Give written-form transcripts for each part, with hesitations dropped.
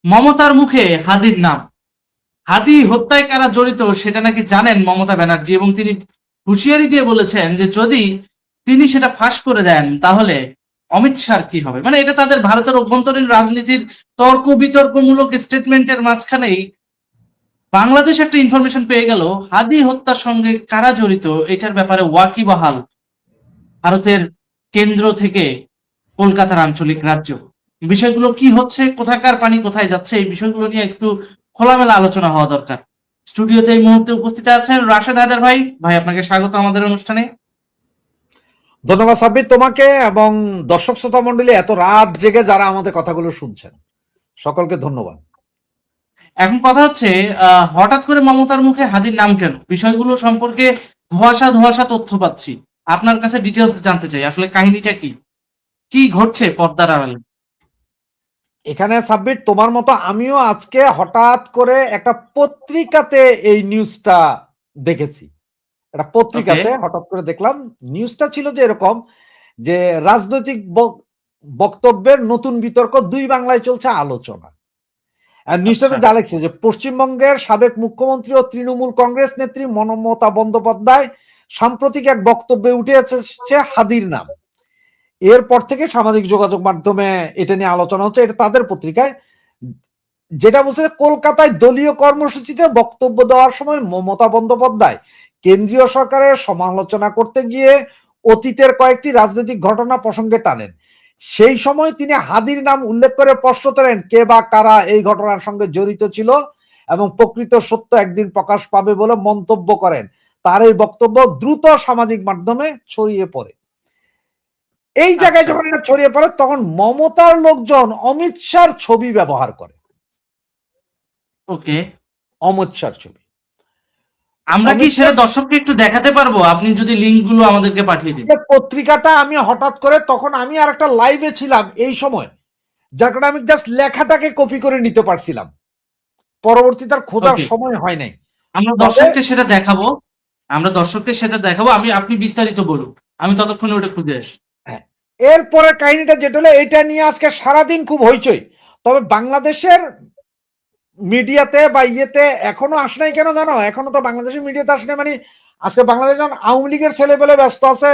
মমতার মুখে হাদির নাম। হাদি হত্যায় কারা জড়িত সেটা নাকি জানেন মমতা ব্যানার্জি, এবং তিনি হুঁশিয়ারি দিয়ে বলেছেন যে যদি তিনি সেটা ফাঁস করে দেন তাহলে অমিত শাহর কি হবে। মানে এটা তাদের ভারতের অভ্যন্তরীণ রাজনীতির তর্ক বিতর্কমূলক স্টেটমেন্টের মাঝখানেই বাংলাদেশ একটা ইনফরমেশন পেয়ে গেল হাদি হত্যার সঙ্গে কারা জড়িত এটার ব্যাপারে ওয়াকিবহাল ভারতের কেন্দ্র থেকে কলকাতার আঞ্চলিক রাজ্য। বিষয়গুলো কি হচ্ছে, কোথাকার পানি কোথায় যাচ্ছে, এই বিষয়গুলো নিয়ে একটু খোলামেলা আলোচনা হওয়া দরকার। স্টুডিওতে এই মুহূর্তে উপস্থিত আছেন রাশেদ হায়দার ভাই। ভাই, আপনাকে স্বাগত আমাদের অনুষ্ঠানে। ধন্যবাদ সাব্বির তোমাকে এবং দর্শক শ্রোতা মন্ডলী, এত রাত জেগে যারা আমাদের কথাগুলো শুনছেন সকলকে ধন্যবাদ। এখন কথা হচ্ছে হঠাৎ করে মমতার মুখে হাজির নাম কেন, বিষয়গুলো সম্পর্কে ধোঁয়াশা ধোঁয়াশা তথ্য পাচ্ছি। আপনার কাছে ডিটেলস জানতে চাই, আসলে কাহিনীটা কি, কি ঘটছে পর্দার আড়ালে। এখানে সাব্বির, তোমার মতো আমিও আজকে হঠাৎ করে একটা পত্রিকাতে এই নিউজটা দেখেছি। একটা পত্রিকাতে হঠাৎ করে দেখলাম, নিউজটা ছিল যে এরকম যে রাজনৈতিক বক্তব্যের নতুন বিতর্ক, দুই বাংলায় চলছে আলোচনা। আর নিউজটাতে যা লেখছে যে পশ্চিমবঙ্গের সাবেক মুখ্যমন্ত্রী ও তৃণমূল কংগ্রেস নেত্রী মমতা বন্দ্যোপাধ্যায় সাম্প্রতিক এক বক্তব্যে উঠে এসেছে হাদির নাম। এরপর থেকে সামাজিক যোগাযোগ মাধ্যমে এটা নিয়ে আলোচনা হচ্ছে। এটা তাদের পত্রিকায় যেটা বলছে, কলকাতায় দলীয় কর্মসূচিতে বক্তব্য দেওয়ার সময় মমতা বন্দ্যোপাধ্যায় কেন্দ্রীয় সরকারের সমালোচনা করতে গিয়ে অতীতের কয়েকটি রাজনৈতিক ঘটনা প্রসঙ্গে টানেন। সেই সময় তিনি হাদির নাম উল্লেখ করে প্রশ্ন তোলেন কে বা কারা এই ঘটনার সঙ্গে জড়িত ছিল এবং প্রকৃত সত্য একদিন প্রকাশ পাবে বলে মন্তব্য করেন। তার এই বক্তব্য দ্রুত সামাজিক মাধ্যমে ছড়িয়ে পড়ে। এই জায়গায় যখন এটা ছড়িয়ে পড়ে তখন মমতার লোকজন অমিত শাহর ছবি ব্যবহার করে। ওকে, অমিত শাহর ছবি আমরা কি সেটা দর্শককে একটু দেখাতে পারবো? আপনি যদি লিংক গুলো আমাদেরকে পাঠিয়ে দিন। পত্রিকাটা আমি হঠাৎ করে, তখন আমি আর একটা লাইভে ছিলাম এই সময়, যার কারণে আমি জাস্ট লেখাটাকে কপি করে নিতে পারছিলাম, পরবর্তী তার খোঁজার সময় হয় নাই। আমরা দর্শককে সেটা দেখাবো, আপনি বিস্তারিত বলুন, আমি ততক্ষণে ওটা খুঁজে আসি। এরপরে কাহিনীটা যেটা হলো, এটা নিয়ে আজকে সারাদিন খুব হইচই। তবে বাংলাদেশের মিডিয়াতে বা ইয়েতে এখনো আসে নাই কেন জানো? এখনো তো বাংলাদেশের মিডিয়াতে আসে নাই, মানে আজকে বাংলাদেশ আওয়ামী লীগের ছেলে পেলে ব্যস্ত আছে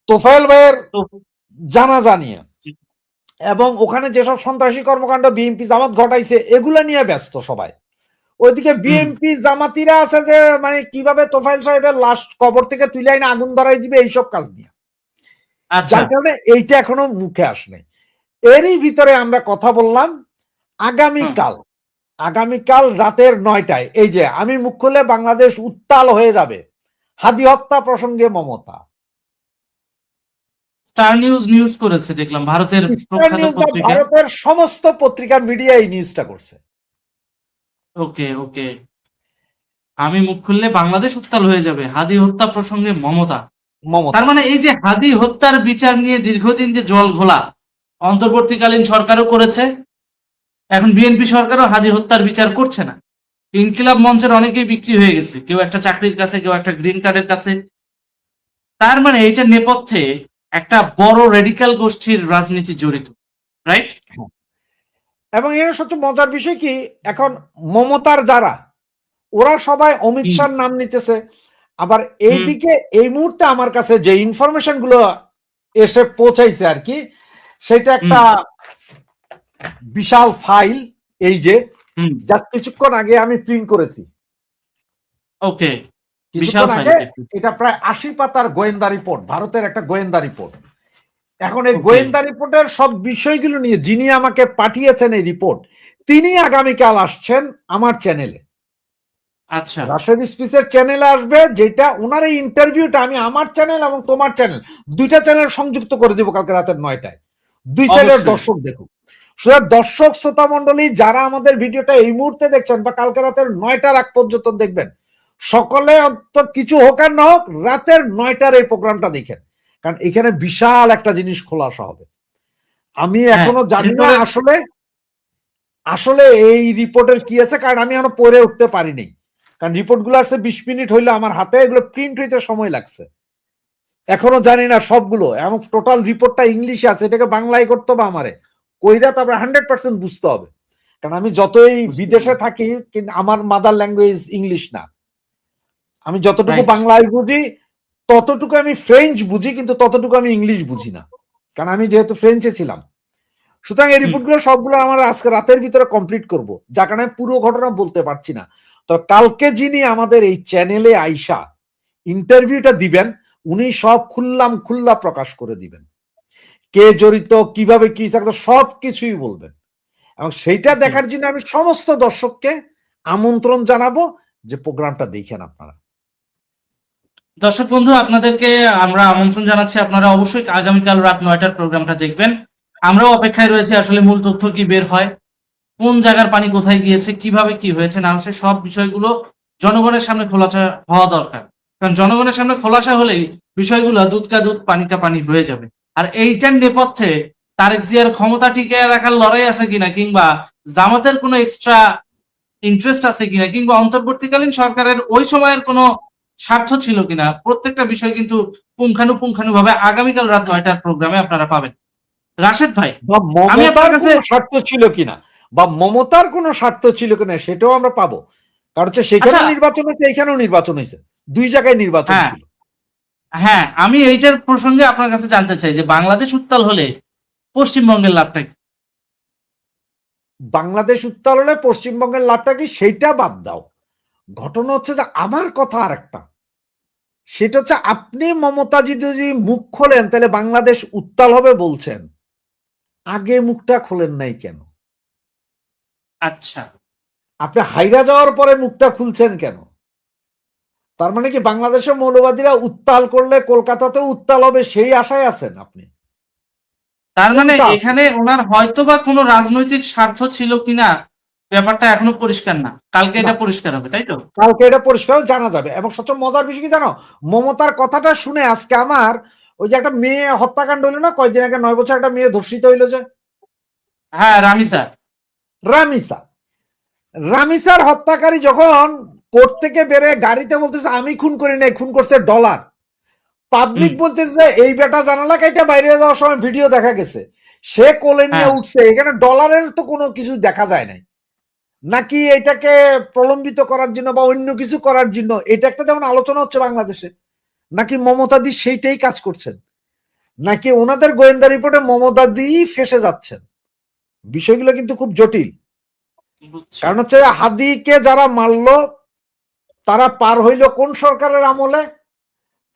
তোফায়েল ভাইয়ের জানাজা নিয়ে, এবং ওখানে যেসব সন্ত্রাসী কর্মকাণ্ড বিএনপি জামাত ঘটাইছে এগুলা নিয়ে ব্যস্ত সবাই। ওইদিকে বিএনপি জামাতিরা আছে যে মানে কিভাবে তোফায়েল সাহেবের লাশ কবর থেকে তুলে আইনে আগুন ধরাই দিবে, এইসব কাজ নিয়ে, যার কারণে এইটা এখনো মুখে আসে। এরই ভিতরে আমরা কথা বললাম আগামীকাল রাতের 9টায়, এই যে আমি মুখ খুলে বাংলাদেশ উত্তাল হয়ে যাবে হাদি হত্যা প্রসঙ্গে মমতা। স্টার নিউজ করেছে দেখলাম, ভারতের প্রখ্যাত পত্রিকা, ভারতের সমস্ত পত্রিকা মিডিয়া এই নিউজটা করছে। ওকে ওকে, আমি মুখ খুললে বাংলাদেশ উত্তাল হয়ে যাবে হাদি হত্যা প্রসঙ্গে মমতা। তার মানে এই যে হাদি হত্যার বিচার নিয়ে দীর্ঘদিন যে জল ঘোলা অন্তর্বর্তীকালীন সরকারও করেছে, এখন বিএনপি সরকারও হাদি হত্যার বিচার করছে না। ইনকিলাব মঞ্চের অনেকেই বিক্রি হয়ে গেছে, কেউ একটা চাকরির কাছে, কেউ একটা গ্রিন কার্ডের কাছে। তার মানে এইটার নেপথ্যে একটা বড় রেডিক্যাল গোষ্ঠীর রাজনীতি জড়িত, রাইট? এবং এর সবচেয়ে মজার বিষয় কি, এখন মমতার যারা, ওরা সবাই অমিত শাহর নাম নিতেছে। আবার এইদিকে এই মুহূর্তে আমার কাছে যে ইনফরমেশন গুলো এসে পৌঁছাইছে আর কি, সেটা একটা বিশাল ফাইল, এই যে জাস্ট কিছুক্ষণ আগে আমি প্রিন্ট করেছি। ওকে, কিছুক্ষণ আগে, এটা প্রায় 80 পাতার গোয়েন্দা রিপোর্ট, ভারতের একটা গোয়েন্দা রিপোর্ট। এখন এই গোয়েন্দা রিপোর্টের সব বিষয়গুলো নিয়ে যিনি আমাকে পাঠিয়েছেন এই রিপোর্ট, তিনি আগামীকাল আসছেন আমার চ্যানেলে। আচ্ছা, রাশেদ স্পিচের চ্যানেলে আসবে, যেটা ওনার এই ইন্টারভিউটা আমি আমার চ্যানেল এবং তোমার চ্যানেল, দুইটা চ্যানেল সংযুক্ত করে দিব কালকে রাতের 9টায়। দুই সাইডের দর্শক দেখুক। দর্শক শ্রোতা মন্ডলী যারা আমাদের ভিডিওটা এই মুহূর্তে দেখছেন বা কালকে রাতের 9টার আগ পর্যন্ত দেখবেন, সকলে অন্তত কিছু হোক আর না হোক রাতের 9টার এই প্রোগ্রামটা দেখেন, কারণ এখানে বিশাল একটা জিনিস খোলাসা হবে। আমি এখনো জানি না আসলে আসলে এই রিপোর্টের কি আছে, কারণ আমি এখনো পড়ে উঠতে পারিনি, কারণ রিপোর্ট গুলো আসছে 20 মিনিট হইলো আমার হাতে, এগুলো প্রিন্ট হইতে সময় লাগছে। এখনো জানি না সবগুলো, এবং টোটাল রিপোর্টটা ইংলিশে আছে, এটাকে বাংলায় করতে হবে আমারে, কইরা তারপরে 100% বুঝতে হবে। কারণ আমি যতই বুঝতে বিদেশে পেরেছি। থাকি কিন্তু আমার মাদার ল্যাঙ্গুয়েজ ইংলিশ না। আমি যতটুকু রাইট। বাংলায় বুঝি ততটুকু আমি ফ্রেঞ্চ বুঝি, কিন্তু ততটুকু আমি ইংলিশ বুঝি না, কারণ আমি যেহেতু ফ্রেঞ্চে ছিলাম। সুতরাং এই হুম। রিপোর্টগুলো সবগুলো আমার আজকে রাতের ভিতরে কমপ্লিট করব, যার কারণে পুরো ঘটনা বলতে পারছি না। তো কালকে যিনি আমাদের এই চ্যানেলে আইসা ইন্টারভিউটা দিবেন, উনি সব খুল্লা প্রকাশ করে দিবেন, কে জড়িত, কিভাবে কি সব কিছুই বলবেন। এবং সেইটা ওকে। দেখার জন্য আমি সমস্ত দর্শককে আমন্ত্রণ জানাবো যে প্রোগ্রামটা দেখেন আপনারা। দর্শক বন্ধু, আপনাদেরকে আমরা আমন্ত্রণ জানাচ্ছি, আপনারা অবশ্যই আগামীকাল রাত 9টার প্রোগ্রামটা দেখবেন। আমরাও অপেক্ষায় রয়েছি আসলে মূল তথ্য কি বের হয়, কোন জায়গার পানি কোথায় গিয়েছে, কিভাবে কি হয়েছে না হয়েছে, সব বিষয়গুলো জনগণের সামনে খোলাসা হওয়া দরকার। কারণ জনগণের সামনে খোলাসা হলেই বিষয়গুলো দুধ কা দুধ পানি কা পানি হয়ে যাবে। আর এইটার নেপথ্যে তারেক জিয়ার ক্ষমতা টিকিয়ে রাখার লড়াই আছে কিনা, কিংবা জামাতের কোনো এক্সট্রা ইন্টারেস্ট আছে কিনা, কিংবা অন্তর্বর্তীকালীন সরকারের ওই সময়ের কোনো স্বার্থ ছিল কিনা, প্রত্যেকটা বিষয় কিন্তু পুঙ্খানুপুঙ্খানু ভাবে আগামীকাল রাত 9টার প্রোগ্রামে আপনারা পাবেন। রাশেদ ভাই, বা আমি আপনার মমতার কাছে কোনো স্বার্থ ছিল কিনা, বা মমতার কোনো স্বার্থ ছিল কিনা সেটাও আমরা পাবো। কারণ হচ্ছে আচ্ছা, সেখানেও নির্বাচন হয়েছে, এখানেও নির্বাচন হয়েছে, দুই জায়গায় নির্বাচন হ্যাঁ ছিল। হ্যাঁ, আমি এইটার প্রসঙ্গে আপনার কাছে জানতে চাই যে বাংলাদেশ উত্তাল হলে পশ্চিমবঙ্গের লাভটা কি? বাংলাদেশ উত্তাল হলে পশ্চিমবঙ্গের লাভটা কি সেইটা বাদ দাও, ঘটনা হচ্ছে যে আমার কথা আর একটা, সেটা হচ্ছে আপনি মমতাজি যদি মুখ খোলেন তাহলে বাংলাদেশ উত্তাল হবে বলছেন, আগে মুখটা খোলেন নাই কেন? আচ্ছা, আপনি হাইরা যাওয়ার পরে মুখটা খুলছেন কেন? তার মানে কি বাংলাদেশের মৌলবাদীরা উত্তাল করলে কলকাতাতেও উত্তাল হবে সেই আশায় আছেন আপনি? তার মানে কোনটা আছে? এখানে ওনার হয়তো বা কোনো রাজনৈতিক স্বার্থ ছিল কিনা ব্যাপারটা এখনো পরিষ্কার না, কালকে না, এটা পরিষ্কার হবে, তাই তো? কালকে এটা পরিষ্কার জানা যাবে। এবং সবচেয়ে মজার বিষয় কি জানো, মমতার কথাটা শুনে আজকে আমার ওই যে একটা মেয়ে হত্যাকাণ্ড হইলো না কয়েকদিন আগে, 9 বছর একটা মেয়ে ধর্ষিত হইলো যে, হ্যাঁ, রামিসা। রামিসা, রামিসার হত্যাকারী যখন কোর্ট থেকে বেরোয় গাড়িতে বলতেছে আমি খুন করি নাই, খুন করছে ডলার, হুম। পাবলিক বলতেছে এই বেটা জানালা কাইটা বাইরে যাওয়ার সময় ভিডিও দেখা গেছে, সে কোলে নিয়ে হ্যাঁ, উঠছে, এখানে ডলারের তো কোনো কিছু দেখা যায় নাই। নাকি এটাকে প্রলম্বিত করার জন্য বা অন্য কিছু করার জন্য, এটা একটা যেমন আলোচনা হচ্ছে বাংলাদেশে, নাকি মমতাদি সেইটাই কাজ করছেন, নাকি ওনাদের গোয়েন্দা রিপোর্টে মমতাদি ফেসে যাচ্ছেন, বিষয়গুলো কিন্তু খুব জটিল। বুঝছি। কারণ হচ্ছে হাদিকে যারা মারলো তারা পার হইল কোন সরকারের আমলে,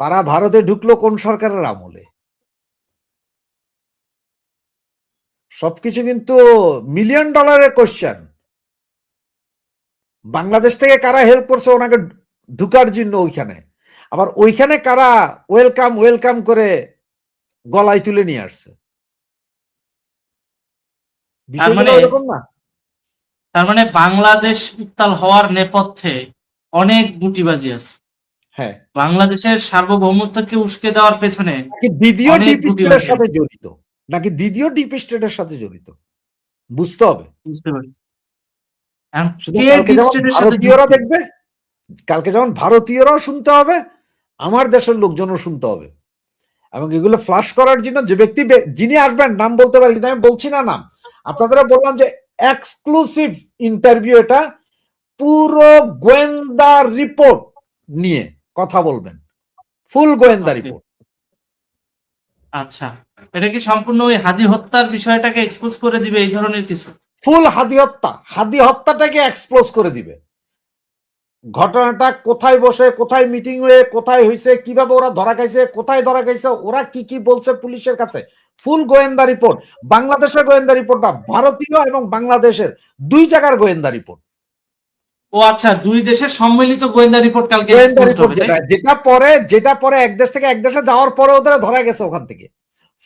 তারা ভারতে ঢুকলো কোন সরকারের আমলে, সবকিছু কিন্তু মিলিয়ন ডলারের কোশ্চেন। বাংলাদেশ থেকে কারা হেল্প করছে ওনাকে ঢুকার জন্য ওইখানে, আবার ওইখানে কারা ওয়েলকাম ওয়েলকাম করে গলায় তুলে নিয়ে আসছে, তার বিষয়গুলো মানে ওইরকম না? তার মানে বাংলাদেশ উত্তাল হওয়ার নেপথ্যে অনেক গুটিবাজি আছে। হ্যাঁ, বাংলাদেশের সার্বভৌমত্বকে উস্কে দেওয়ার পেছনে নাকি দ্বিতীয় অনেক ডিপ স্টেটের গুটিবাজি সাথে আছে। জড়িত, নাকি দ্বিতীয় ডিপ স্টেটের সাথে জড়িত, বুঝতে হবে। বুঝতে পারছি। এখন শুধু কে কালকে ডিপ যেমন স্টেটের সাথে ভারতীয়রা যুক্ত? দেখবে, কালকে যেমন ভারতীয়রাও শুনতে হবে, আমার দেশের লোকজনও শুনতে হবে। এবং এগুলো ফ্লাশ করার জন্য যে ব্যক্তি যিনি আসবেন, নাম বলতে পারি কিন্তু আমি বলছি না নাম, আপনাদের বললাম যে এক্সক্লুসিভ ইন্টারভিউ, এটা পুরো গোয়েন্দা রিপোর্ট নিয়ে কথা বলবেন, ফুল গোয়েন্দা ওকে, রিপোর্ট। আচ্ছা। এটা কি সম্পূর্ণ ওই হাদি হত্যার বিষয়টাকে এক্সপোজ করে দিবে, এই ধরনের কিছু? ফুল হাদি হত্যা, হাদি হত্যাটাকে এক্সপ্লোজ করে দিবে, ঘটনাটা কোথায় বসে, কোথায় মিটিং হয়ে, কোথায় হয়েছে, কিভাবে ওরা ধরা খাইছে, কোথায় ধরা খাইছে, ওরা কি কি বলছে পুলিশের কাছে, ফুল গোয়েন্দা রিপোর্ট। বাংলাদেশের গোয়েন্দা রিপোর্ট না, ভারতীয় এবং বাংলাদেশের দুই জায়গার গোয়েন্দা রিপোর্ট। ও আচ্ছা, দুই দেশের সম্মিলিত গোয়েন্দা রিপোর্ট কালকে গোয়েন্দা এক্সপোজড রিপোর্ট হবে, তাই যেটা, তো? যেটা পরে এক দেশ থেকে এক দেশে যাওয়ার পরে ওদের ধরা গেছে ওখান থেকে,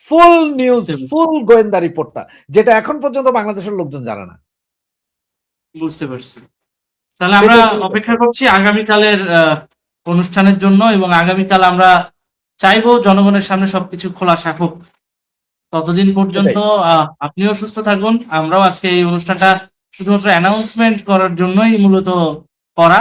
ফুল নিউজ, বুঝতে পারছি। ফুল গোয়েন্দা রিপোর্টটা, যেটা এখন পর্যন্ত বাংলাদেশের লোকজন জানে না। বুঝতে পারছি। তাহলে আমরা সেটাই তুমি অপেক্ষা করছি আগামীকালের অনুষ্ঠানের জন্য, এবং আগামীকাল আমরা চাইবো জনগণের সামনে সবকিছু খোলাসা হোক। ততদিন পর্যন্ত সেটাই আপনিও সুস্থ থাকুন। আমরাও আজকে এই অনুষ্ঠানটা শুধুমাত্র অ্যানাউন্সমেন্ট করার জন্যই মূলত করা।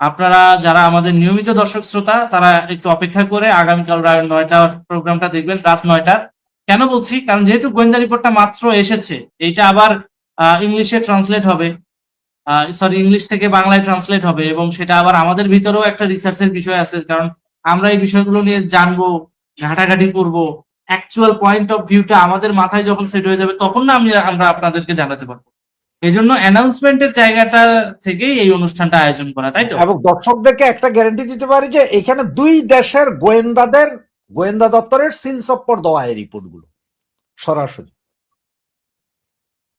আপনারা যারা আমাদের নিয়মিত দর্শক শ্রোতা, তারা একটু অপেক্ষা করে আগামীকাল রাত 9টার প্রোগ্রামটা দেখবেন, রাত 9টার। কেন বলছি? কারণ যেহেতু গোয়েন্দা রিপোর্টটা মাত্র এসেছে, এইটা আবার ইংলিশে ট্রান্সলেট হবে, সরি ইংলিশ থেকে বাংলায় ট্রান্সলেট হবে, এবং সেটা আবার আমাদের ভিতরেও একটা রিসার্চের বিষয় আছে, কারণ আমরা এই বিষয়গুলো নিয়ে জানবো, ঘাটাঘাটি করবো, অ্যাকচুয়াল পয়েন্ট অফ ভিউটা আমাদের মাথায় যখন সেট হয়ে যাবে তখন না আমরা আপনাদেরকে জানাতে পারবো। এই জন্য অ্যানাউন্সমেন্টের জায়গাটা থেকেই এই অনুষ্ঠানটা আয়োজন করা, তাই তো? এবং দর্শকদেরকে একটা গ্যারান্টি দিতে পারি যে এখানে দুই দেশের গোয়েন্দা দপ্তরের সিলস অফ দেওয়া এই রিপোর্টগুলো সরাসরি।